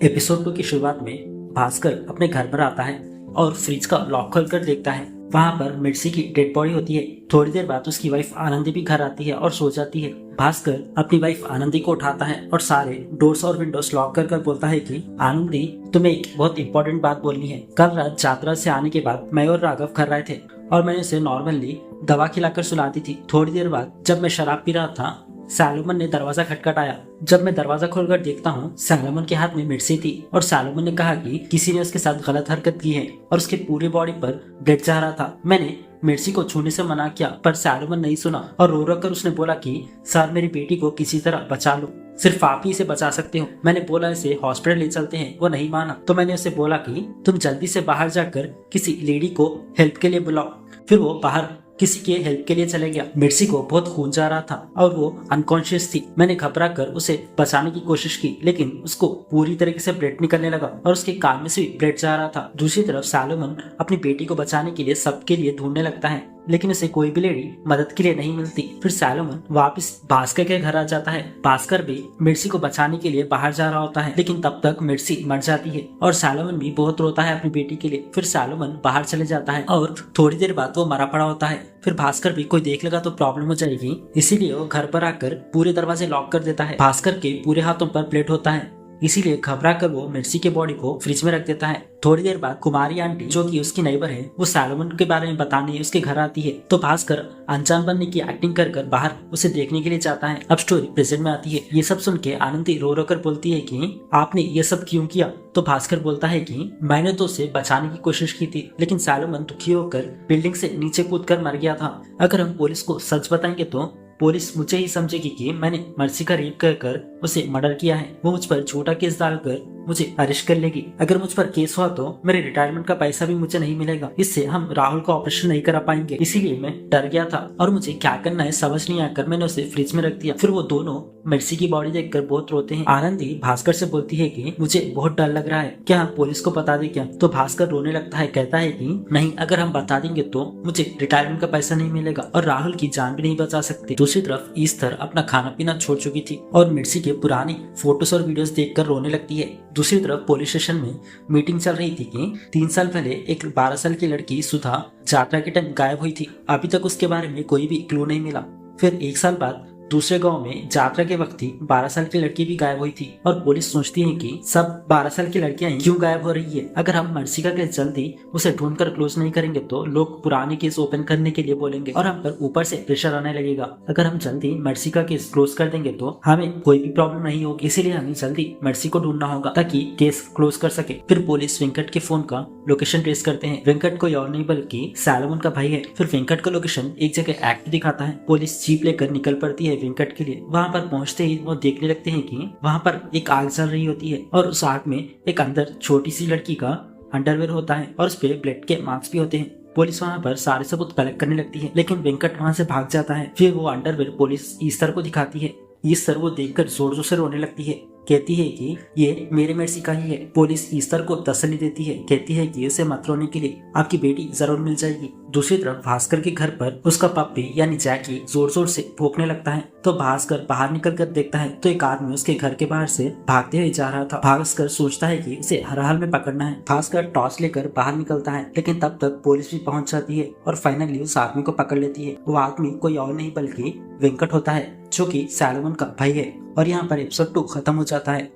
Episode 2 की शुरुआत में भास्कर अपने घर पर आता है और फ्रिज का लॉक खोलकर देखता है। वहाँ पर मिर्ची की डेड बॉडी होती है। थोड़ी देर बाद उसकी वाइफ आनंदी भी घर आती है और सो जाती है। भास्कर अपनी वाइफ आनंदी को उठाता है और सारे डोर्स और विंडोज लॉक कर बोलता है कि आनंदी, तुम्हें एक बहुत इंपॉर्टेंट बात बोलनी है। कल रात यात्रा से आने के बाद मैं और राघव घर आए थे और मैंने उसे नॉर्मली दवा खिलाकर सुलाती थी। थोड़ी देर बाद जब मैं शराब पी रहा था, सैलोमन ने दरवाजा खटखटाया। जब मैं दरवाजा खोलकर देखता हूँ, सैलोमन के हाथ में मिर्ची थी और सैलोमन ने कहा कि किसी ने उसके साथ गलत हरकत की है और उसके पूरी बॉडी पर ब्लड जा रहा था। मैंने मिर्ची को छूने से मना किया पर सैलोमन नहीं सुना और रो रो कर उसने बोला कि सर, मेरी बेटी को किसी तरह बचा लो, सिर्फ आप ही इसे बचा सकते हो। मैंने बोला इसे हॉस्पिटल ले चलते हैं, वो नहीं माना। तो मैंने उसे बोला कि तुम जल्दी से बाहर जाकर किसी लेडी को हेल्प के लिए बुलाओ। फिर वो बाहर किसी के हेल्प के लिए चले गया। मिर्ची को बहुत खून जा रहा था और वो अनकॉन्शियस थी। मैंने घबरा कर उसे बचाने की कोशिश की, लेकिन उसको पूरी तरीके से ब्लड निकलने लगा और उसके कान में से भी ब्लड जा रहा था। दूसरी तरफ सैलोमन अपनी बेटी को बचाने के लिए सबके लिए ढूंढने लगता है, लेकिन उसे कोई भी लेडी मदद के लिए नहीं मिलती। फिर सैलोमन वापस भास्कर के घर आ जाता है। भास्कर भी मिर्ची को बचाने के लिए बाहर जा रहा होता है, लेकिन तब तक मिर्ची मर जाती है और सैलोमन भी बहुत रोता है अपनी बेटी के लिए। फिर सैलोमन बाहर चले जाता है और थोड़ी देर बाद वो मरा पड़ा होता है। फिर भास्कर भी कोई देख लेगा तो प्रॉब्लम हो जाएगी, इसीलिए वो घर पर आकर पूरे दरवाजे लॉक कर देता है। भास्कर के पूरे हाथों पर ब्लड होता है, इसीलिए घबरा कर वो मिर्ची के बॉडी को फ्रिज में रख देता है। थोड़ी देर बाद कुमारी आंटी, जो कि उसकी नेबर है, वो सैलोमन के बारे में बताने उसके घर आती है। तो भास्कर अनजान बनने की एक्टिंग कर बाहर उसे देखने के लिए जाता है। अब स्टोरी प्रेजेंट में आती है। ये सब सुन के आनंदी रो रो कर बोलती है कि आपने ये सब क्यों किया। तो भास्कर बोलता है कि मैंने तो उसे बचाने की कोशिश की थी, लेकिन सैलोमन दुखी होकर बिल्डिंग से नीचे कूद कर मर गया था। अगर हम पुलिस को सच बताएंगे तो पुलिस मुझे ही समझेगी कि मैंने मिर्ची का रेप कर उसे मर्डर किया है। वो मुझ पर झूठा केस डालकर मुझे अरेस्ट कर लेगी। अगर मुझ पर केस हुआ तो मेरे रिटायरमेंट का पैसा भी मुझे नहीं मिलेगा। इससे हम राहुल का ऑपरेशन नहीं करा पाएंगे। इसीलिए मैं डर गया था और मुझे क्या करना है समझ नहीं आकर मैंने उसे फ्रिज में रख दिया। फिर वो दोनों मिर्ची की बॉडी देखकर बहुत रोते हैं। आनंदी भास्कर से बोलती है कि मुझे बहुत डर लग रहा है, क्या हम पुलिस को बता दें क्या। तो भास्कर रोने लगता है, कहता है कि नहीं, अगर हम बता देंगे तो मुझे रिटायरमेंट का पैसा नहीं मिलेगा और राहुल की जान भी नहीं बचा सकते। दूसरी तरफ ईस्टर अपना खाना पीना छोड़ चुकी थी और मिर्ची के पुरानी फोटोज और वीडियोस देखकर रोने लगती है। दूसरी तरफ पुलिस स्टेशन में मीटिंग चल रही थी कि 3 साल पहले एक 12 साल की लड़की सुधा यात्रा के टाइम गायब हुई थी। अभी तक उसके बारे में कोई भी क्लू नहीं मिला। फिर 1 साल बाद दूसरे गांव में यात्रा के वक्त ही 12 साल की लड़की भी गायब हुई थी और पुलिस सोचती है कि सब 12 साल की लड़कियां क्यों गायब हो रही है। अगर हम मिर्ची का केस जल्दी उसे ढूंढकर क्लोज नहीं करेंगे तो लोग पुराने केस ओपन करने के लिए बोलेंगे और हम पर ऊपर से प्रेशर आने लगेगा। अगर हम जल्दी मिर्ची का केस क्लोज कर देंगे तो हमें कोई भी प्रॉब्लम नहीं होगी, इसीलिए हमें जल्दी मिर्ची को ढूंढना होगा ताकि केस क्लोज कर सके। फिर पुलिस वेंकट के फोन का लोकेशन ट्रेस करते हैं। वेंकट कोई और नहीं बल्कि सैलोमन का भाई है। फिर वेंकट का लोकेशन एक जगह एक्ट दिखाता है। पुलिस जीप लेकर निकल पड़ती है वेंकट के लिए। वहाँ पर पहुंचते ही वो देखने लगते हैं कि वहाँ पर एक आग जल रही होती है और उस आग में एक अंदर छोटी सी लड़की का अंडरवेयर होता है और उस पे ब्लड के मार्क्स भी होते हैं। पुलिस वहाँ पर सारे सबूत कलेक्ट करने लगती है, लेकिन वेंकट वहाँ से भाग जाता है। फिर वो अंडरवेयर पुलिस ईस्टर को दिखाती है। ईस्टर वो देखकर जोर जोर से रोने लगती है, कहती है कि ये मेरे मिर्ची का ही है। पुलिस ईस्टर को तसल्ली देती है, कहती है कि उसे मत रोने के लिए, आपकी बेटी जरूर मिल जाएगी। दूसरी तरफ भास्कर के घर पर उसका पप्पी यानी जैकी जोर जोर से भौंकने लगता है। तो भास्कर बाहर निकल कर देखता है तो एक आदमी उसके घर के बाहर से भागते हुए जा रहा था। भास्कर सोचता है कि उसे हर हाल में पकड़ना है। भास्कर टॉर्च लेकर बाहर निकलता है, लेकिन तब तक पुलिस भी पहुंच जाती है और फाइनली उस आदमी को पकड़ लेती है। वो आदमी कोई और नहीं बल्कि वेंकट होता है, जो कि सैलोमन का भाई है। और यहाँ पर एपिसोड 2 खत्म हो जाता है।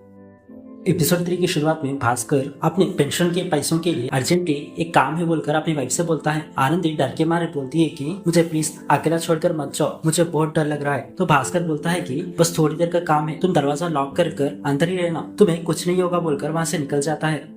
एपिसोड 3 की शुरुआत में भास्कर अपने पेंशन के पैसों के लिए अर्जेंटली एक काम है बोलकर अपनी वाइफ से बोलता है। आनंदी डर के मारे बोलती है कि मुझे प्लीज अकेला छोड़कर मत जाओ, मुझे बहुत डर लग रहा है। तो भास्कर बोलता है कि बस थोड़ी देर का काम है, तुम दरवाजा लॉक कर अंदर ही रहना, तुम्हें कुछ नहीं होगा बोलकर वहाँ से निकल जाता है।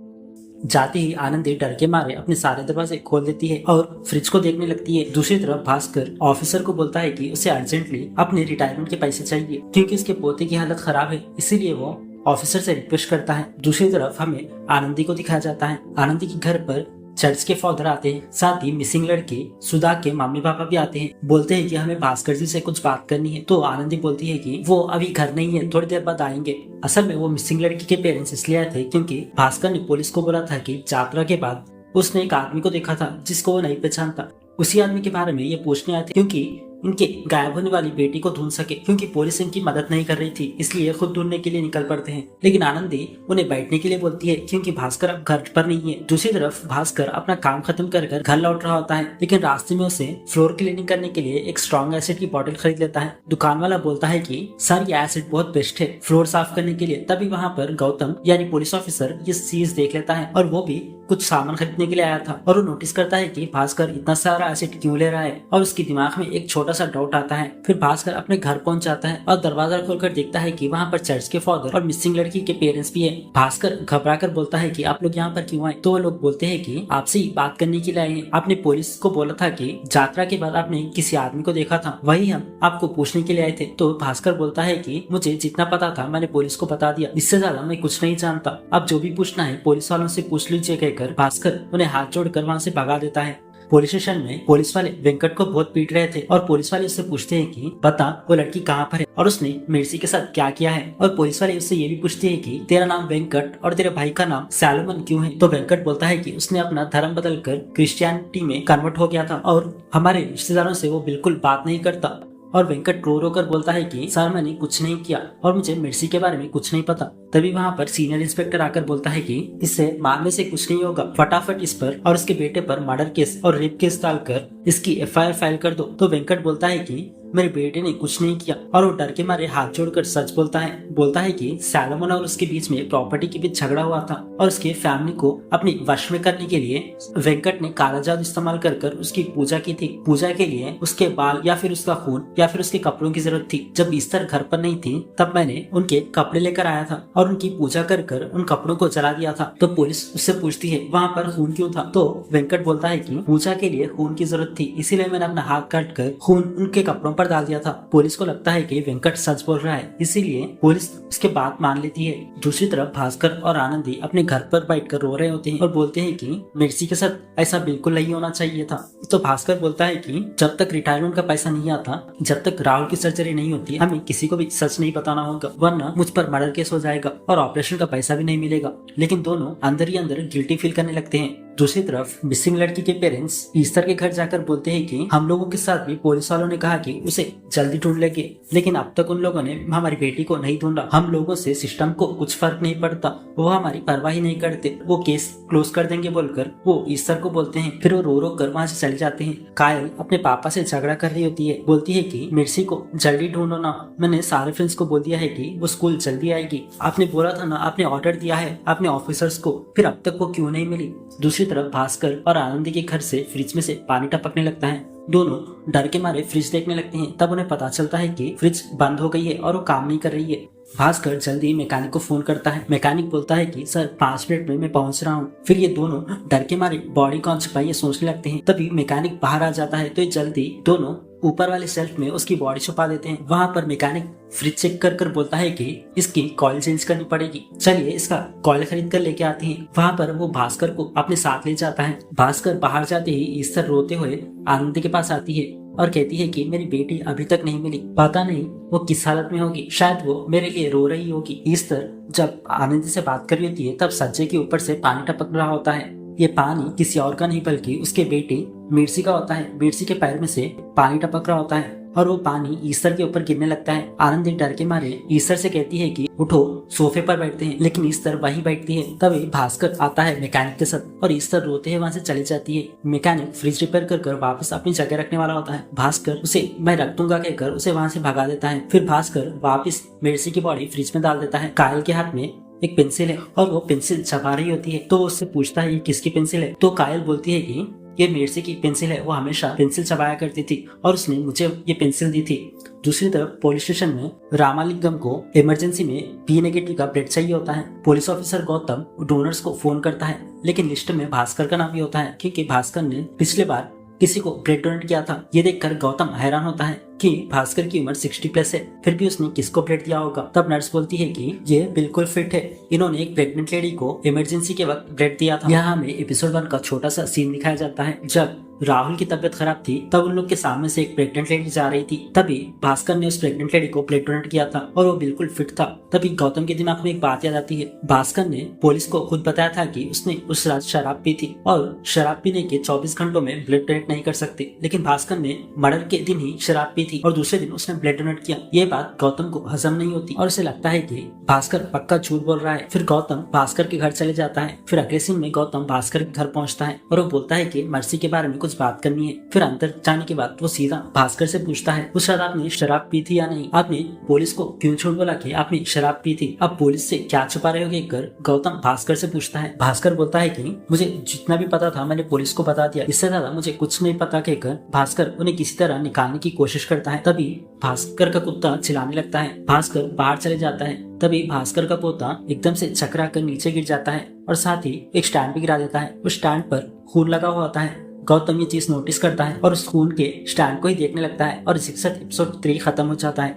जाते ही आनंदी डर के मारे अपने सारे दरवाजे खोल देती है और फ्रिज को देखने लगती है। दूसरी तरफ भास्कर ऑफिसर को बोलता है कि उसे अर्जेंटली अपने रिटायरमेंट के पैसे चाहिए क्योंकि उसके पोते की हालत खराब है, इसीलिए वो ऑफिसर से रिक्वेस्ट करता है। दूसरी तरफ हमें आनंदी को दिखाया जाता है। आनंदी के घर पर चर्च के फादर आते हैं, साथ ही मिसिंग लड़की सुधा के मम्मी पापा भी आते हैं। बोलते हैं कि हमें भास्कर जी से कुछ बात करनी है। तो आनंदी बोलती है कि वो अभी घर नहीं है, थोड़ी देर बाद आएंगे। असल में वो मिसिंग लड़की के पेरेंट्स इसलिए आए थे क्योंकि भास्कर ने पुलिस को बोला था कि यात्रा के बाद उसने एक आदमी को देखा था जिसको वो नहीं पहचानता। उसी आदमी के बारे में ये पूछने आए थे क्योंकि इनके गायब होने वाली बेटी को ढूंढ सके, क्योंकि पुलिस इनकी मदद नहीं कर रही थी, इसलिए खुद ढूंढने के लिए निकल पड़ते हैं। लेकिन आनंदी उन्हें बैठने के लिए बोलती है क्योंकि भास्कर अब घर पर नहीं है। दूसरी तरफ भास्कर अपना काम खत्म कर घर लौट रहा होता है, लेकिन रास्ते में उसे फ्लोर क्लीनिंग करने के लिए एक स्ट्रॉन्ग एसिड की बोतल खरीद लेता है। दुकान वाला बोलता है कि सर ये एसिड बहुत बेस्ट है फ्लोर साफ करने के लिए। तभी वहाँ पर गौतम यानी पुलिस ऑफिसर ये चीज देख लेता है और वो भी कुछ सामान खरीदने के लिए आया था, और वो नोटिस करता है कि भास्कर इतना सारा एसिड क्यों ले रहा है, और उसके दिमाग में एक छोटा सा डाउट आता है। फिर भास्कर अपने घर पहुंच जाता है और दरवाजा खोलकर देखता है कि वहाँ पर चर्च के फादर और मिसिंग लड़की के पेरेंट्स भी है। भास्कर घबराकर बोलता है कि आप लोग यहाँ पर क्यों आए? तो वो लोग बोलते हैं कि आपसे ही बात करने के लिए आए हैं। आपने पुलिस को बोला था कि यात्रा के बाद आपने किसी आदमी को देखा था, वही हम आपको पूछने के लिए आए थे। तो भास्कर बोलता है कि मुझे जितना पता था मैंने पुलिस को बता दिया, इससे ज्यादा मैं कुछ नहीं जानता, अब जो भी पूछना है पुलिस वालों से पूछ लीजिए कहकर भास्कर उन्हें हाथ जोड़कर वहाँ से भगा देता है। पुलिस स्टेशन में पुलिस वाले वेंकट को बहुत पीट रहे थे और पुलिस वाले उससे पूछते हैं कि बता वो लड़की कहाँ पर है और उसने मिर्सी के साथ क्या किया है। और पुलिस वाले उससे ये भी पूछते हैं कि तेरा नाम वेंकट और तेरे भाई का नाम सैलोमन क्यों है। तो वेंकट बोलता है कि उसने अपना धर्म बदलकर क्रिश्चियनिटी में कन्वर्ट हो गया था और हमारे रिश्तेदारों से वो बिल्कुल बात नहीं करता। और वेंकट रो रो कर बोलता है कि सर मैंने कुछ नहीं किया और मुझे मिर्सी के बारे में कुछ नहीं पता। तभी वहाँ पर सीनियर इंस्पेक्टर आकर बोलता है कि इससे मारने से कुछ नहीं होगा, फटाफट इस पर और उसके बेटे पर मर्डर केस और रेप केस डालकर इसकी एफआईआर फाइल कर दो। तो वेंकट बोलता है कि मेरे बेटे ने कुछ नहीं किया, और वो डर के मारे हाथ जोड़कर सच बोलता है कि सैलोमन और उसके बीच में प्रॉपर्टी के बीच झगड़ा हुआ था और उसके फैमिली को अपनी वश में करने के लिए वेंकट ने काला जादू इस्तेमाल कर उसकी पूजा की थी। पूजा के लिए उसके बाल या फिर उसका खून या फिर उसके कपड़ों की जरूरत थी। जब बिस्तर घर पर नहीं थी तब मैंने उनके कपड़े लेकर आया था और उनकी पूजा कर उन कपड़ों को जला दिया था। तो पुलिस उससे पूछती है वहाँ पर खून क्यों था? तो वेंकट बोलता है कि पूजा के लिए खून की जरूरत थी, इसीलिए मैंने अपना हाथ काट कर खून उनके कपड़ों पर डाल दिया था। पुलिस को लगता है कि वेंकट सच बोल रहा है, इसीलिए पुलिस उसके बात मान लेती है। दूसरी तरफ भास्कर और आनंदी अपने घर पर बैठकर रो रहे होते हैं और बोलते हैं कि मिर्ची के साथ ऐसा बिल्कुल नहीं होना चाहिए था। तो भास्कर बोलता है कि जब तक रिटायरमेंट का पैसा नहीं आता, जब तक राहुल की सर्जरी नहीं होती, हमें किसी को भी सच नहीं बताना होगा, वरना मुझ पर मर्डर केस हो जाएगा और ऑपरेशन का पैसा भी नहीं मिलेगा। लेकिन दोनों अंदर ही अंदर गिल्टी फील करने लगते हैं। दूसरी तरफ मिसिंग लड़की के पेरेंट्स ईस्टर के घर जाकर बोलते हैं कि हम लोगों के साथ भी पुलिस वालों ने कहा कि उसे जल्दी ढूंढ लेंगे, लेकिन अब तक उन लोगों ने हमारी बेटी को नहीं ढूंढा। हम लोगों से सिस्टम को कुछ फर्क नहीं पड़ता, वो हमारी परवाह ही नहीं करते, वो केस क्लोज कर देंगे बोलकर वो ईस्टर को बोलते हैं। फिर वो रो रो कर वहाँ से चले जाते हैं। कायल अपने पापा से झगड़ा कर रही होती है, बोलती है कि मिर्सी को जल्दी ढूंढो ना, मैंने सारे फ्रेंड्स को बोल दिया है कि वो स्कूल जल्दी आएगी, आपने बोला था ना, आपने ऑर्डर दिया है आपने ऑफिसर्स को, फिर अब तक वो क्यों नहीं मिली। दूसरी तरफ भास्कर और आनंदी के घर से फ्रिज में से पानी टपकने लगता है। दोनों डर के मारे फ्रिज देखने लगते हैं। तब उन्हें पता चलता है कि फ्रिज बंद हो गई है और वो काम नहीं कर रही है। भास्कर जल्दी मैकेनिक को फोन करता है। मैकेनिक बोलता है कि सर 5 मिनट में मैं पहुंच रहा हूँ। फिर ये दोनों डर के मारे बॉडी कौन छुपाई सोचने लगते हैं। तभी मैकेनिक बाहर आ जाता है तो ये जल्दी दोनों ऊपर वाले शेल्फ में उसकी बॉडी छुपा देते हैं। वहाँ पर मैकेनिक फ्रिज चेक कर बोलता है कि इसकी कॉइल चेंज करनी पड़ेगी, चलिए इसका कॉइल खरीद कर लेके आते हैं। वहाँ पर वो भास्कर को अपने साथ ले जाता है। भास्कर बाहर जाते ही ईस्टर रोते हुए आनंद के पास आती है और कहती है कि मेरी बेटी अभी तक नहीं मिली, पता नहीं वो किस हालत में होगी, शायद वो मेरे लिए रो रही होगी। ईस्टर जब आनंद से बात कर रही होती है तब सज्जे के ऊपर से पानी टपक रहा होता है। ये पानी किसी और का नहीं बल्कि उसके बेटे मिर्सी का होता है। मिर्सी के पैर में से पानी टपक रहा होता है और वो पानी ईस्टर के ऊपर गिरने लगता है। आनंदी डर के मारे ईस्टर से कहती है कि उठो सोफे पर बैठते हैं, लेकिन ईस्टर वहीं बैठती है। तभी भास्कर आता है मैकेनिक के साथ और ईस्टर रोते हुए वहाँ से चली जाती है। मैकेनिक फ्रिज रिपेयर कर वापस अपनी जगह रखने वाला होता है। भास्कर उसे मैं रख दूंगा कहकर उसे वहाँ से भगा देता है। फिर भास्कर वापस मिर्सी की बॉडी फ्रिज में डाल देता है। कायल के हाथ में एक पेंसिल है और वो पेंसिल चबा रही होती है। तो वो उससे पूछता है ये किसकी पेंसिल है? तो कायल बोलती है कि ये मिर्सी की पेंसिल है, वो हमेशा पेंसिल चबाया करती थी और उसने मुझे ये पेंसिल दी थी। दूसरी तरफ पुलिस स्टेशन में रामालिंगम को इमरजेंसी में बी नेगेटिव का ब्लड चाहिए होता है। पुलिस ऑफिसर गौतम डोनर्स को फोन करता है, लेकिन लिस्ट में भास्कर का नाम भी होता है क्योंकि भास्कर ने पिछले बार किसी को ब्लड डोनेट किया था। ये देखकर गौतम हैरान होता है कि भास्कर की उम्र 60+ है, फिर भी उसने किसको ब्लड दिया होगा। तब नर्स बोलती है कि ये बिल्कुल फिट है, इन्होंने एक प्रेग्नेंट लेडी को इमरजेंसी के वक्त ब्लड दिया था। यहाँ हमें एपिसोड 1 का छोटा सा सीन दिखाया जाता है। जब राहुल की तबीयत खराब थी तब उन लोग के सामने से एक प्रेग्नेंट लेडी जा रही थी। तभी भास्कर ने उस प्रेग्नेंट लेडी को ब्लड डोनेट किया था और वो बिल्कुल फिट था। तभी गौतम के दिमाग में एक बात याद आती है। भास्कर ने पुलिस को खुद बताया था कि उसने उस रात शराब पी थी और शराब पीने के 24 घंटों में ब्लड डोनेट नहीं कर सकते, लेकिन भास्कर ने मर्डर के दिन ही शराब पी थी और दूसरे दिन उसने ब्लड डोनेट किया। ये बात गौतम को हजम नहीं होती और उसे लगता है कि भास्कर पक्का झूठ बोल रहा है। फिर गौतम भास्कर के घर चले जाता है। फिर अगले सीन में गौतम भास्कर के घर पहुंचता है और वो बोलता है कि मर्सी के बारे में कुछ बात करनी है। फिर अंदर जाने के बाद वो सीधा भास्कर से पूछता है, उस रात आपने शराब पी थी या नहीं? आपने पुलिस को क्यों झूठ बोला कि आपने शराब पी थी? अब पुलिस से क्या छुपा रहे हो कर गौतम भास्कर से पूछता है। भास्कर बोलता है कि मुझे जितना भी पता था मैंने पुलिस को बता दिया, इससे ज्यादा मुझे कुछ नहीं पता कहकर भास्कर उन्हें किसी तरह निकालने की कोशिश करता है। तभी भास्कर का कुत्ता चिल्लाने लगता है। भास्कर बाहर चले जाता है। तभी भास्कर का पोता एकदम से चकरा कर नीचे गिर जाता है और साथ ही एक स्टैंड भी गिरा देता है। उस स्टैंड पर खून लगा हुआ होता है। गौतम ये चीज नोटिस करता है और उस खून के स्टैंड को ही देखने लगता है और इसी के साथ एपिसोड 3 खत्म हो जाता है।